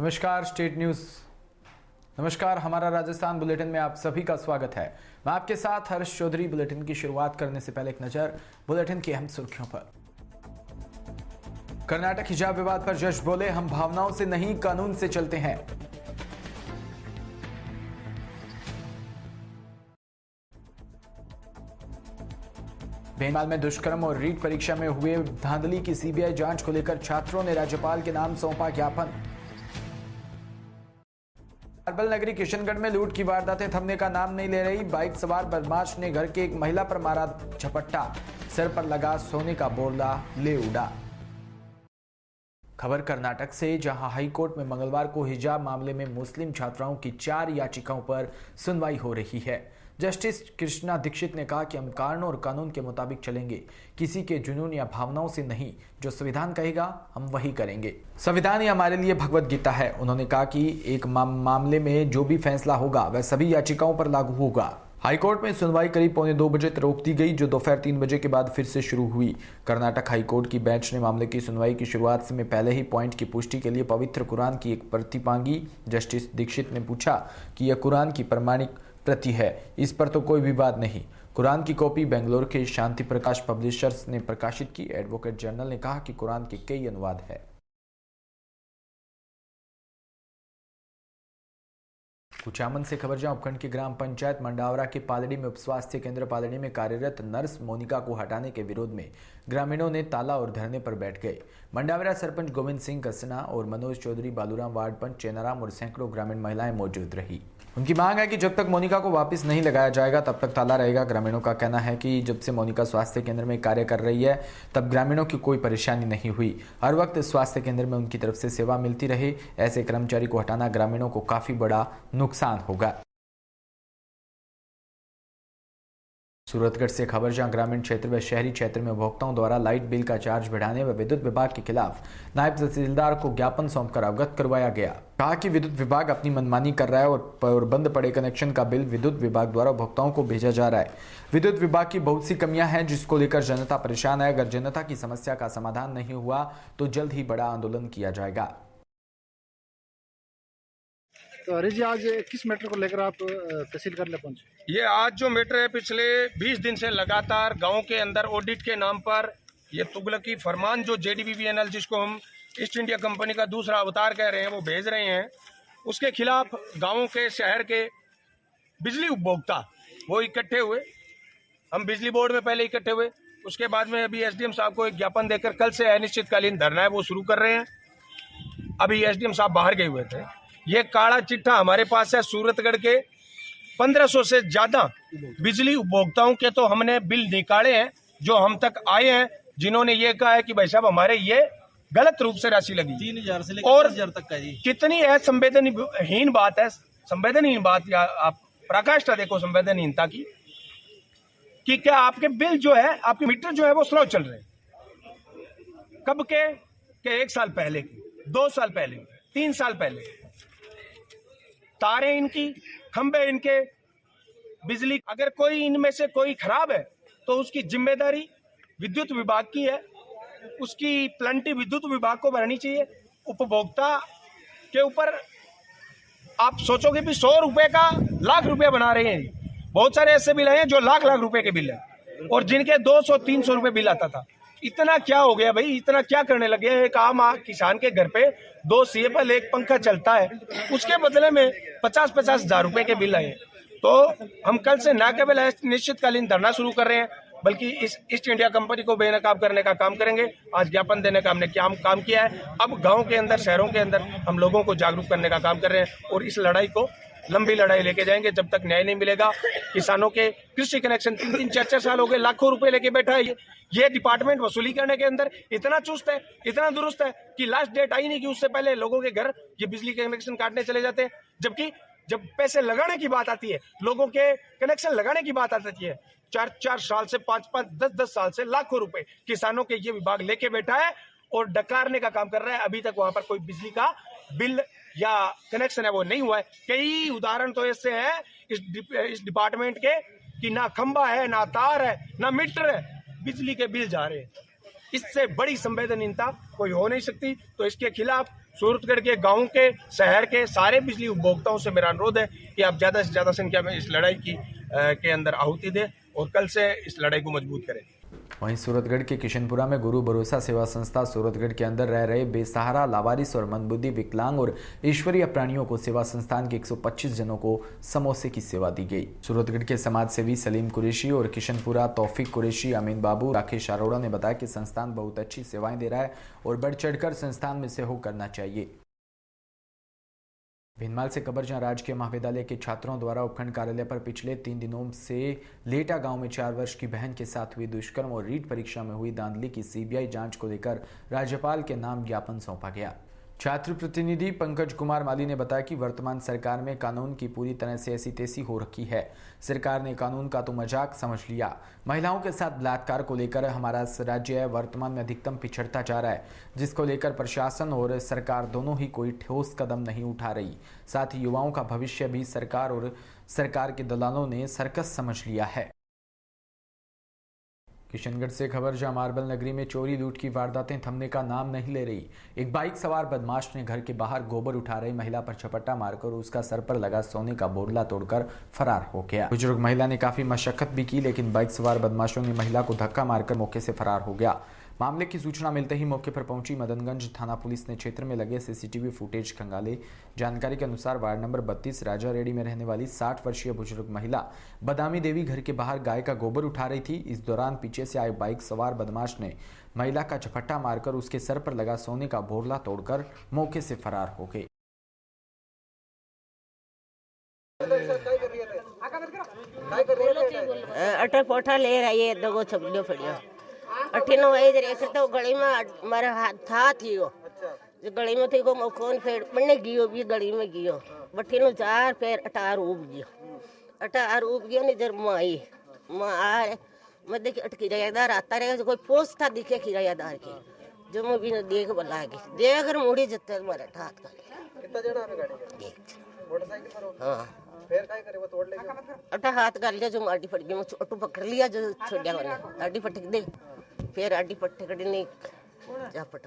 नमस्कार state news. नमस्कार, हमारा राजस्थान बुलेटिन में आप सभी का स्वागत है। मैं आपके साथ हर्ष चौधरी। बुलेटिन की शुरुआत करने से पहले एक नजर बुलेटिन की अहम सुर्खियों पर। कर्नाटक हिजाब विवाद पर जज बोले, हम भावनाओं से नहीं कानून से चलते हैं। भोपाल में दुष्कर्म और रीट परीक्षा में हुए धांधली की सीबीआई जांच को लेकर छात्रों ने राज्यपाल के नाम सौंपा ज्ञापन। अरबल नगरी किशनगढ़ में लूट की वारदातें थमने का नाम नहीं ले रही। बाइक सवार बदमाश ने घर की एक महिला पर मारा झपट्टा, सिर पर लगा सोने का बोला ले उड़ा। खबर कर्नाटक से, जहां हाईकोर्ट में मंगलवार को हिजाब मामले में मुस्लिम छात्राओं की 4 याचिकाओं पर सुनवाई हो रही है। जस्टिस कृष्णा दीक्षित ने कहा कि हम कानून और कानून के मुताबिक चलेंगे, किसी के जुनून या भावनाओं से नहीं। जो संविधान कहेगा हम वही करेंगे। संविधान ही हमारे लिए भगवत गीता है। उन्होंने कहा कि एक मामले में जो भी फैसला होगा वह सभी याचिकाओं पर लागू होगा। हाईकोर्ट में सुनवाई करीब 1:45 बजे तक रोक दी गई, जो दोपहर 3 बजे के बाद फिर से शुरू हुई। कर्नाटक हाईकोर्ट की बेंच ने मामले की सुनवाई की शुरुआत से में पहले ही पॉइंट की पुष्टि के लिए पवित्र कुरान की एक प्रति मांगी। जस्टिस दीक्षित ने पूछा कि यह कुरान की प्रमाणिक प्रति है, इस पर तो कोई विवाद नहीं। कुरान की कॉपी बेंगलोर के शांति प्रकाश पब्लिशर्स ने प्रकाशित की। एडवोकेट जनरल ने कहा कि कुरान के कई अनुवाद है। कुचामन से खबर, जहां उपखंड की ग्राम पंचायत मंडावरा के पालड़ी में उपस्वास्थ्य केंद्र पालड़ी में कार्यरत नर्स मोनिका को हटाने के विरोध में ग्रामीणों ने ताला और धरने पर बैठ गए। मंडावरा सरपंच गोविंद सिंह कसना और मनोज चौधरी, बालूराम वार्ड पंच चेनाराम और सैकड़ों ग्रामीण महिलाएं मौजूद रही। उनकी मांग है कि जब तक मोनिका को वापस नहीं लगाया जाएगा तब तक ताला रहेगा। ग्रामीणों का कहना है कि जब से मोनिका स्वास्थ्य केंद्र में कार्य कर रही है तब ग्रामीणों की कोई परेशानी नहीं हुई। हर वक्त स्वास्थ्य केंद्र में उनकी तरफ से सेवा मिलती रहे। ऐसे कर्मचारी को हटाना ग्रामीणों को काफी बड़ा नुकसान होगा। सूरतगढ़ से खबर, जहां ग्रामीण क्षेत्र व शहरी क्षेत्र में उपभोक्ताओं द्वारा लाइट बिल का चार्ज बढ़ाने व विद्युत विभाग के खिलाफ नायब तहसीलदार को ज्ञापन सौंपकर अवगत करवाया गया। कहा कि विद्युत विभाग अपनी मनमानी कर रहा है और बंद पड़े कनेक्शन का बिल विद्युत विभाग द्वारा उपभोक्ताओं को भेजा जा रहा है। विद्युत विभाग की बहुत सी कमियां हैं जिसको लेकर जनता परेशान है। अगर जनता की समस्या का समाधान नहीं हुआ तो जल्द ही बड़ा आंदोलन किया जाएगा। तो हरीश जी, आज किस मैटर को लेकर आप तहसील कार्यालय पहुंचे? ये आज जो मैटर है, पिछले 20 दिन से लगातार गांव के अंदर ऑडिट के नाम पर ये तुगलकी फरमान जो JDBBNL, जिसको हम ईस्ट इंडिया कंपनी का दूसरा अवतार कह रहे हैं, वो भेज रहे हैं, उसके खिलाफ गांवों के शहर के बिजली उपभोक्ता वो इकट्ठे हुए। हम बिजली बोर्ड में पहले इकट्ठे हुए, उसके बाद में अभी SDM साहब को एक ज्ञापन देकर कल से अनिश्चितकालीन धरना है वो शुरू कर रहे हैं। अभी SDM साहब बाहर गए हुए थे। ये काला चिट्ठा हमारे पास है। सूरतगढ़ के 1500 से ज्यादा बिजली उपभोक्ताओं के तो हमने बिल निकाले हैं, जो हम तक आए हैं, जिन्होंने ये कहा है कि भाई साहब हमारे ये गलत रूप से राशि लगी 3000 से लेकर और 10,000 तक का जी। कितनी संवेदनहीन बात है, संवेदनहीन बात। या आप पराकाष्ठा देखो संवेदनहीनता की, कि क्या आपके बिल जो है, आपके मीटर जो है वो स्लो चल रहे हैं। कब के 1 साल पहले की, 2 साल पहले, 3 साल पहले। तारे इनकी, खंबे इनके, बिजली, अगर कोई इनमें से कोई खराब है तो उसकी जिम्मेदारी विद्युत विभाग की है। उसकी प्लेंटी विद्युत विभाग को भरनी चाहिए। उपभोक्ता के ऊपर आप सोचोगे भी 100 रुपए का लाख रुपए बना रहे हैं। बहुत सारे ऐसे बिल हैं जो लाख रुपए के बिल है और जिनके 200-300 रुपए बिल आता था। इतना क्या हो गया भाई, इतना क्या करने लगे? एक आम किसान के घर पे 2 CFL, एक पंखा चलता है, उसके बदले में 50-50 हजार रुपए के बिल आए। तो हम कल से न केवल निश्चितकालीन धरना शुरू कर रहे हैं, बल्कि इस ईस्ट इंडिया कंपनी को बेनकाब करने का काम करेंगे। आज ज्ञापन देने का हमने काम किया है। अब गाँव के अंदर, शहरों के अंदर हम लोगों को जागरूक करने का काम कर रहे हैं और इस लड़ाई को लंबी लड़ाई लेके जाएंगे जब तक न्याय नहीं मिलेगा। किसानों के कृषि कनेक्शन 3-3, 4-4 साल हो गए, लाखों रुपए लेके बैठा है। ये डिपार्टमेंट वसूली करने के अंदर इतना चुस्त है, इतना दुरुस्त है कि लास्ट डेट आई नहीं कि उससे पहले लोगों के घर ये बिजली के कनेक्शन काटने चले जाते हैं। जबकि जब पैसे लगाने की बात आती है, लोगों के कनेक्शन लगाने की बात आती है, 4-4 साल से, 5-5, 10-10 साल से लाखों रुपए किसानों के ये विभाग लेके बैठा है और डकारने का काम कर रहा है। अभी तक वहां पर कोई बिजली का बिल या कनेक्शन है वो नहीं हुआ है। कई उदाहरण तो ऐसे हैं इस डिपार्टमेंट के कि ना खंबा है, ना तार है, ना मीटर है, बिजली के बिल जा रहे हैं। इससे बड़ी संवेदनहीनता कोई हो नहीं सकती। तो इसके खिलाफ सूरतगढ़ के गांव के, शहर के सारे बिजली उपभोक्ताओं से मेरा अनुरोध है कि आप ज़्यादा से ज़्यादा संख्या में इस लड़ाई के अंदर आहुति दें और कल से इस लड़ाई को मजबूत करें। वहीं सूरतगढ़ के किशनपुरा में गुरु भरोसा सेवा संस्था सूरतगढ़ के अंदर रह रहे बेसहारा, लावारिस और मंदबुद्धि, विकलांग और ईश्वरीय प्राणियों को सेवा संस्थान के 125 जनों को समोसे की सेवा दी गई। सूरतगढ़ के समाज सेवी सलीम कुरैशी और किशनपुरा तौफीक कुरैशी, अमीन बाबू, राकेश अरोड़ा ने बताया कि संस्थान बहुत अच्छी सेवाएं दे रहा है और बढ़ चढ़कर संस्थान में सहयोग करना चाहिए। भिनमाल से कबरजा राजकीय महाविद्यालय के छात्रों द्वारा उपखंड कार्यालय पर पिछले 3 दिनों से लेटा गांव में 4 वर्ष की बहन के साथ हुई दुष्कर्म और रीट परीक्षा में हुई धांधली की सीबीआई जांच को लेकर राज्यपाल के नाम ज्ञापन सौंपा गया। छात्र प्रतिनिधि पंकज कुमार माली ने बताया कि वर्तमान सरकार में कानून की पूरी तरह से ऐसी तैसी हो रखी है। सरकार ने कानून का तो मजाक समझ लिया। महिलाओं के साथ बलात्कार को लेकर हमारा राज्य वर्तमान में अधिकतम पिछड़ता जा रहा है, जिसको लेकर प्रशासन और सरकार दोनों ही कोई ठोस कदम नहीं उठा रही। साथ ही युवाओं का भविष्य भी सरकार और सरकार के दलालों ने सर्कस समझ लिया है। किशनगढ़ से खबर जहां मार्बल नगरी में चोरी लूट की वारदातें थमने का नाम नहीं ले रही। एक बाइक सवार बदमाश ने घर के बाहर गोबर उठा रही महिला पर झपट्टा मारकर उसका सर पर लगा सोने का बोरला तोड़कर फरार हो गया। बुजुर्ग महिला ने काफी मशक्कत भी की, लेकिन बाइक सवार बदमाशों ने महिला को धक्का मारकर मौके से फरार हो गया। मामले की सूचना मिलते ही मौके पर पहुंची मदनगंज थाना पुलिस ने क्षेत्र में लगे सीसीटीवी फुटेज खंगाले। जानकारी के अनुसार वार्ड नंबर 32 राजा रेडी में रहने वाली 60 वर्षीय बुजुर्ग महिला बदामी देवी घर के बाहर गाय का गोबर उठा रही थी। इस दौरान पीछे से आए बाइक सवार बदमाश ने महिला का झपट्टा मारकर उसके सर पर लगा सोने का बोरला तोड़कर मौके से फरार हो गए। अटे पोठा ले रही है, दगो छबलियो फड़ियो अठिनो वही रेख तो गली में मारे हाथ था थियो जो गली में थी को मौकोन फेर बन्ने गियो भी गली में गियो बठिनो 4 पैर अटार उब गयो ने जर माई मार मैं देख अटकी किराएदार आता रहे कोई पोस्ट था दिखे किराएदार के जो मैं भी देख बला के देख कर मुड़ी जत्ते मारे ठात कर कितना जणा है गाड़ी मोटरसाइकिल पर। हां फिर काय करे वो तोड़ ले अटा हाथ कर लिया जो आडी फट गई मैं ऑटो पकड़ लिया जो छोड़या वाला आडी फटक दे फिर आडी पट्टे कड़ी नहीं जा पट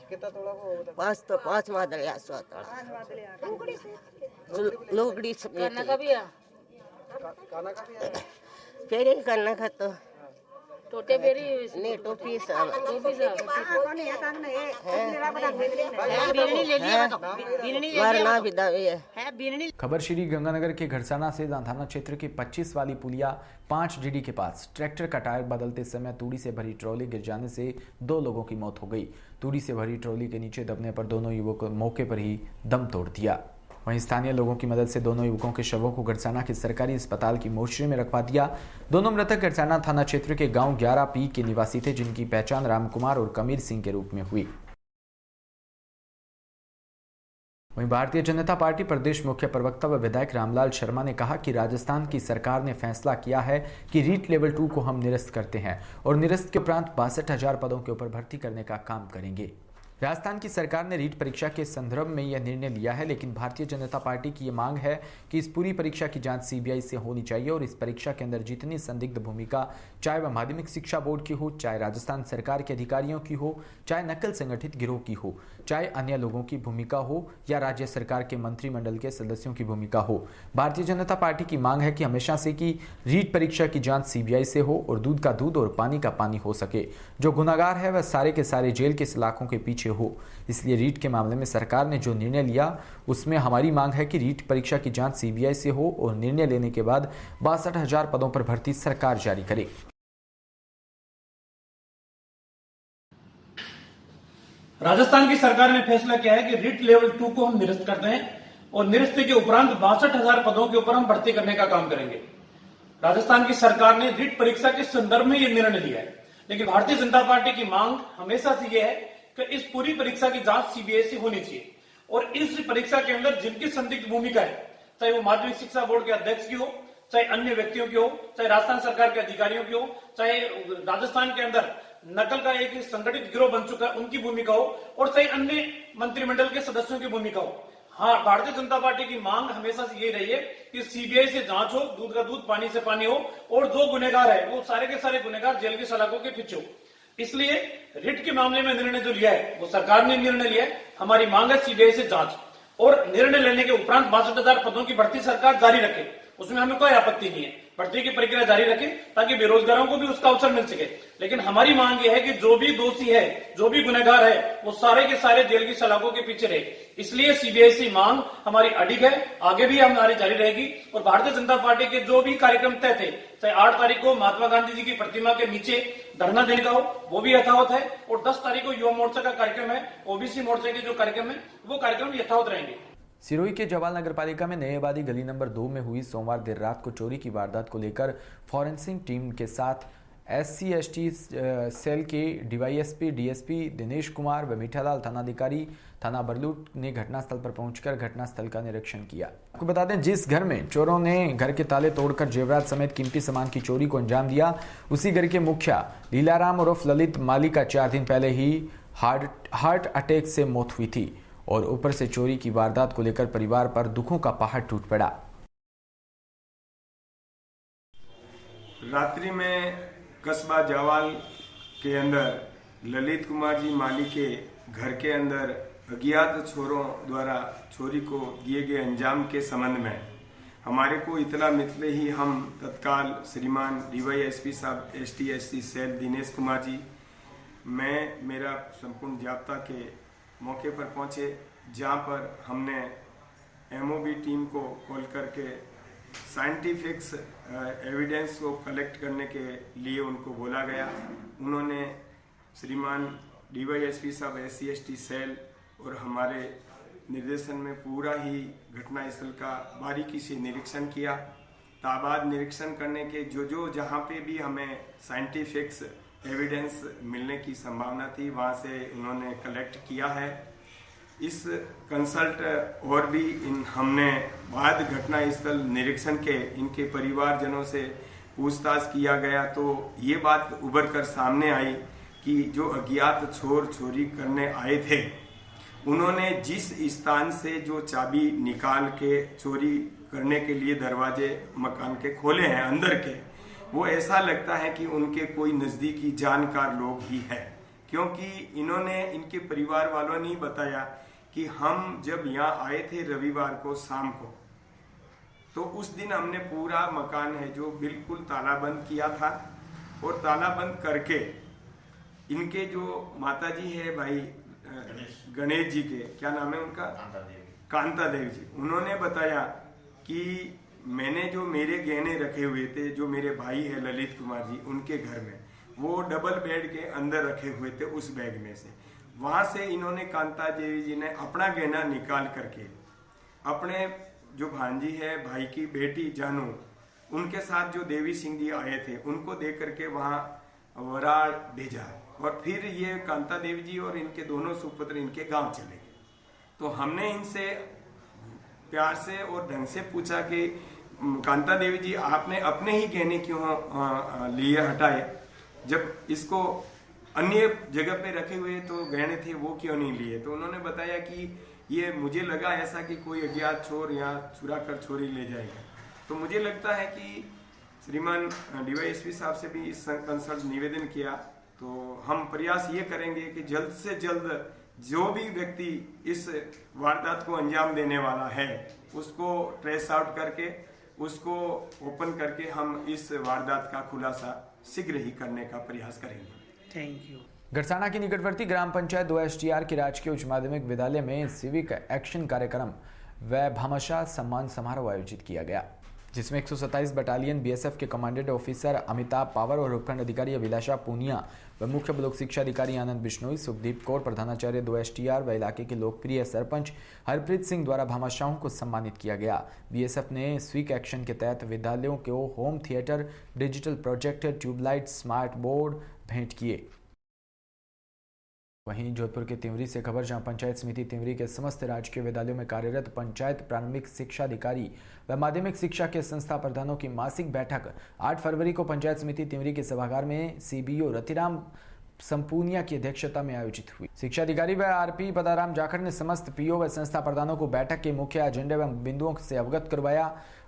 कितना तोड़ा वो 5 मादले आसो लोगड़ी खाना का भी है फिर ही करना का तो टोटे बेरी नहीं टोपी सा मरना भी दावे है। खबर श्री गंगानगर के घरसाना से थाना क्षेत्र के 25 वाली पुलिया 5 डीडी के पास ट्रैक्टर का टायर बदलते समय तूड़ी से भरी ट्रॉली गिर जाने से 2 लोगों की मौत हो गई। तूड़ी से भरी ट्रॉली के नीचे दबने पर दोनों युवकों मौके पर ही दम तोड़ दिया। वहीं स्थानीय लोगों की मदद से दोनों युवकों के शवों को घरसाना के सरकारी अस्पताल की मोर्चरी में रखवा दिया। दोनों मृतक घरसाना थाना क्षेत्र के गांव 11P के निवासी थे, जिनकी पहचान रामकुमार और कमीर सिंह के रूप में हुई। वहीं भारतीय जनता पार्टी प्रदेश मुख्य प्रवक्ता व विधायक रामलाल शर्मा ने कहा कि राजस्थान की सरकार ने फैसला किया है कि रीट लेवल 2 को हम निरस्त करते हैं और निरस्त के उपरांत 62,000 पदों के ऊपर भर्ती करने का काम करेंगे। राजस्थान की सरकार ने रीट परीक्षा के संदर्भ में यह निर्णय लिया है, लेकिन भारतीय जनता पार्टी की यह मांग है कि इस पूरी परीक्षा की जांच सीबीआई से होनी चाहिए और इस परीक्षा के अंदर जितनी संदिग्ध भूमिका, चाहे वह माध्यमिक शिक्षा बोर्ड की हो, चाहे राजस्थान सरकार के अधिकारियों की हो, चाहे नकल संगठित गिरोह की हो, चाहे अन्य लोगों की भूमिका हो या राज्य सरकार के मंत्रिमंडल के सदस्यों की भूमिका हो, भारतीय जनता पार्टी की मांग है कि हमेशा से कि रीट परीक्षा की जांच सीबीआई से हो और दूध का दूध और पानी का पानी हो सके। जो गुनाहगार है वह सारे के सारे जेल के सलाखों के पीछे हो। इसलिए रीट के मामले में सरकार ने जो निर्णय लिया उसमें हमारी मांग है कि रीट परीक्षा की जांच सीबीआई से हो और निर्णय लेने के बाद 62,000 पदों पर भर्ती सरकार जारी करे। राजस्थान की सरकार ने फैसला किया है कि रीट लेवल 2 को हम निरस्त करते हैं और निरस्त के उपरांत 62,000 पदों के ऊपर हम भर्ती करने का काम करेंगे। राजस्थान की सरकार ने रीट परीक्षा के संदर्भ में यह निर्णय लिया है, लेकिन भारतीय जनता पार्टी की मांग हमेशा से यह है कि इस पूरी परीक्षा की जांच सीबीआई से होनी चाहिए और इस परीक्षा के अंदर जिनकी संदिग्ध भूमिका है, चाहे वो माध्यमिक शिक्षा बोर्ड के अध्यक्ष की हो, चाहे अन्य व्यक्तियों की हो, चाहे राजस्थान सरकार के अधिकारियों की हो, चाहे राजस्थान के अंदर नकल का एक संगठित गिरोह बन चुका है उनकी भूमिका हो और चाहे अन्य मंत्रिमंडल के सदस्यों की भूमिका हो। हाँ, भारतीय जनता पार्टी की मांग हमेशा से ये रही है कि सीबीआई से जांच हो, दूध का दूध पानी से पानी हो और जो गुनहगार है वो सारे के सारे गुनहगार जेल की सलाखों के पीछे हो। इसलिए रिट के मामले में निर्णय जो लिया है वो सरकार ने निर्णय लिया है। हमारी मांग है सीबीआई से जांच और निर्णय लेने के उपरांत 62,000 पदों की भर्ती सरकार जारी रखे, उसमें हमें कोई आपत्ति नहीं है। भर्ती की प्रक्रिया जारी रखे ताकि बेरोजगारों को भी उसका अवसर मिल सके। लेकिन हमारी मांग यह है कि जो भी दोषी है, जो भी गुनहगार है, वो सारे के सारे जेल की सलाखों के पीछे रहे। इसलिए सीबीआई से मांग हमारी अडिग है, आगे भी हमारी जारी रहेगी। और भारतीय जनता पार्टी के जो भी कार्यक्रम तय थे, चाहे 8 तारीख को महात्मा गांधी जी की प्रतिमा के नीचे धरना देने का हो, वो भी यथावत है। और 10 तारीख को युवा मोर्चा का कार्यक्रम है, ओबीसी मोर्चा के जो कार्यक्रम है वो कार्यक्रम यथावत रहेंगे। सिरोही के जवाल नगर पालिका में नई आबादी गली नंबर 2 में हुई सोमवार देर रात को चोरी की वारदात को लेकर फॉरेंसिक टीम के साथ SC/ST सेल के डीवाईएसपी डीएसपी दिनेश कुमार व मीठालाल थानाधिकारी थाना बरलूट ने घटनास्थल पर पहुंचकर घटनास्थल का निरीक्षण किया। आपको बता दें, जिस घर में चोरों ने घर के ताले तोड़कर जेवरात समेत कीमती सामान की चोरी को अंजाम दिया, उसी घर के मुखिया लीलाराम उर्फ ललित माली का 4 दिन पहले ही हार्ट अटैक से मौत हुई थी और ऊपर से चोरी की वारदात को लेकर परिवार पर दुखों का पहाड़ टूट पड़ा। रात्रि में कस्बा जवाल के अंदर ललित कुमार जी माली के घर के अंदर अज्ञात चोरों द्वारा चोरी को दिए गए अंजाम के संबंध में हमारे को इतला मिलते ही हम तत्काल श्रीमान डीवाईएसपी साहब ST/ST सेल दिनेश कुमार जी, मैं मेरा संपूर्ण जाब्ता के मौके पर पहुंचे, जहां पर हमने MOB टीम को कॉल करके साइंटिफिक्स एविडेंस को कलेक्ट करने के लिए उनको बोला गया। उन्होंने श्रीमान डीवाईएसपी साहब SC/ST सेल और हमारे निर्देशन में पूरा ही घटनास्थल का बारीकी से निरीक्षण किया। ताबाद निरीक्षण करने के जो जहाँ पे भी हमें साइंटिफिक्स एविडेंस मिलने की संभावना थी, वहाँ से उन्होंने कलेक्ट किया है। इस कंसल्ट और भी हमने बाद घटनास्थल निरीक्षण के इनके परिवारजनों से पूछताछ किया गया, तो ये बात उभर कर सामने आई कि जो अज्ञात चोर चोरी करने आए थे, उन्होंने जिस स्थान से जो चाबी निकाल के चोरी करने के लिए दरवाजे मकान के खोले हैं अंदर के, वो ऐसा लगता है कि उनके कोई नज़दीकी जानकार लोग ही है, क्योंकि इन्होंने इनके परिवार वालों ने बताया कि हम जब यहाँ आए थे रविवार को शाम को, तो उस दिन हमने पूरा मकान है जो बिल्कुल तालाबंद किया था और तालाबंद करके इनके जो माताजी है भाई गणेश जी के, क्या नाम है उनका, कांता देवी जी, उन्होंने बताया कि मैंने जो मेरे गहने रखे हुए थे, जो मेरे भाई है ललित कुमार जी, उनके घर में वो डबल बेड के अंदर रखे हुए थे उस बैग में से, वहां से इन्होंने कांता देवी जी ने अपना गहना निकाल करके अपने जो भांजी है भाई की बेटी जानू, उनके साथ जो देवी सिंह जी आए थे, उनको दे करके वहां वराड़ भेजा और फिर ये कांता देवी जी और इनके दोनों सुपुत्र इनके गांव चले गए। तो हमने इनसे प्यार से और ढंग से पूछा कि कांता देवी जी, आपने अपने ही गहने क्यों लिए हटाए, जब इसको अन्य जगह पे रखे हुए तो गहने थे वो क्यों नहीं लिए। तो उन्होंने बताया कि ये मुझे लगा ऐसा कि कोई अज्ञात चोर यहाँ चुरा कर चोरी ले जाएगा। तो मुझे लगता है कि श्रीमान डीवाईएसपी साहब से भी इस कंसल्ट निवेदन किया, तो हम प्रयास ये करेंगे कि जल्द से जल्द जो भी व्यक्ति इस वारदात को अंजाम देने वाला है उसको ट्रेस आउट करके उसको ओपन करके हम इस वारदात का खुलासा शीघ्र ही करने का प्रयास करेंगे। Thank you. गरसाना की निकटवर्ती ग्राम पंचायत 2 STR के राजकीय उच्च माध्यमिक विद्यालय में सिविक एक्शन कार्यक्रम व भामाशाह सम्मान समारोह आयोजित किया गया, जिसमें 127 बटालियन BSF के कमांडेंट ऑफिसर अमिताभ पावर और उपखंड अधिकारी अभिलाषा पूनिया व मुख्य ब्लॉक शिक्षा अधिकारी आनंद बिश्नोई, सुखदीप कौर, प्रधानाचार्य 2 STR व इलाके के लोकप्रिय सरपंच हरप्रीत सिंह द्वारा भामाशाहों को सम्मानित किया गया। BSF ने स्वीक एक्शन के तहत विद्यालयों को home theatre, digital projector, tubelight, smart board भेंट किए। वहीं जोधपुर के तिंवरी से खबर, जहां पंचायत समिति तिंवरी के समस्त राजकीय विद्यालयों में कार्यरत पंचायत प्रारंभिक शिक्षा अधिकारी व माध्यमिक शिक्षा के संस्था प्रधानों की मासिक बैठक 8 फरवरी को पंचायत समिति तिंवरी के सभागार में CBO रतिराम संपूनिया की अध्यक्षता में आयोजित हुई। शिक्षा अधिकारी व RP पदाराम जाखड़ ने समस्त PO व संस्था प्रधानों को बैठक के मुख्य एजेंडे एवं बिंदुओं से अवगत करवाया।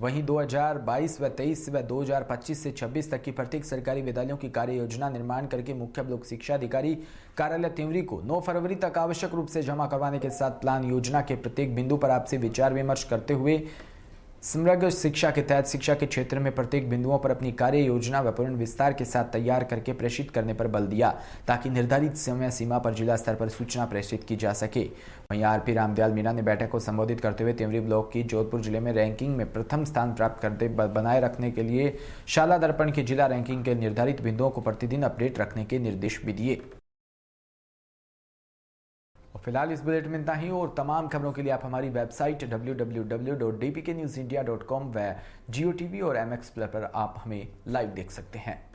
वहीं 2022 व 23 व 2025 से 26 तक की प्रत्येक सरकारी विद्यालयों की कार्य योजना निर्माण करके मुख्य ब्लॉक शिक्षा अधिकारी कार्यालय तिमरी को 9 फरवरी तक आवश्यक रूप से जमा करवाने के साथ प्लान योजना के प्रत्येक बिंदु पर आपसे विचार विमर्श करते हुए समग्र शिक्षा के तहत शिक्षा के क्षेत्र में प्रत्येक बिंदुओं पर अपनी कार्य योजना व पूर्ण विस्तार के साथ तैयार करके प्रेषित करने पर बल दिया ताकि निर्धारित समय सीमा पर जिला स्तर पर सूचना प्रेषित की जा सके। वहीं आरपी रामदयाल मीणा ने बैठक को संबोधित करते हुए तिमरी ब्लॉक की जोधपुर जिले में रैंकिंग में प्रथम स्थान प्राप्त करते बनाए रखने के लिए शाला दर्पण की जिला रैंकिंग के निर्धारित बिंदुओं को प्रतिदिन अपडेट रखने के निर्देश भी दिए। फिलहाल इस बुलेटिन में इतना ही और तमाम खबरों के लिए आप हमारी वेबसाइट www.dpknewsindia.com व जियो टीवी और MX प्ले पर आप हमें लाइव देख सकते हैं।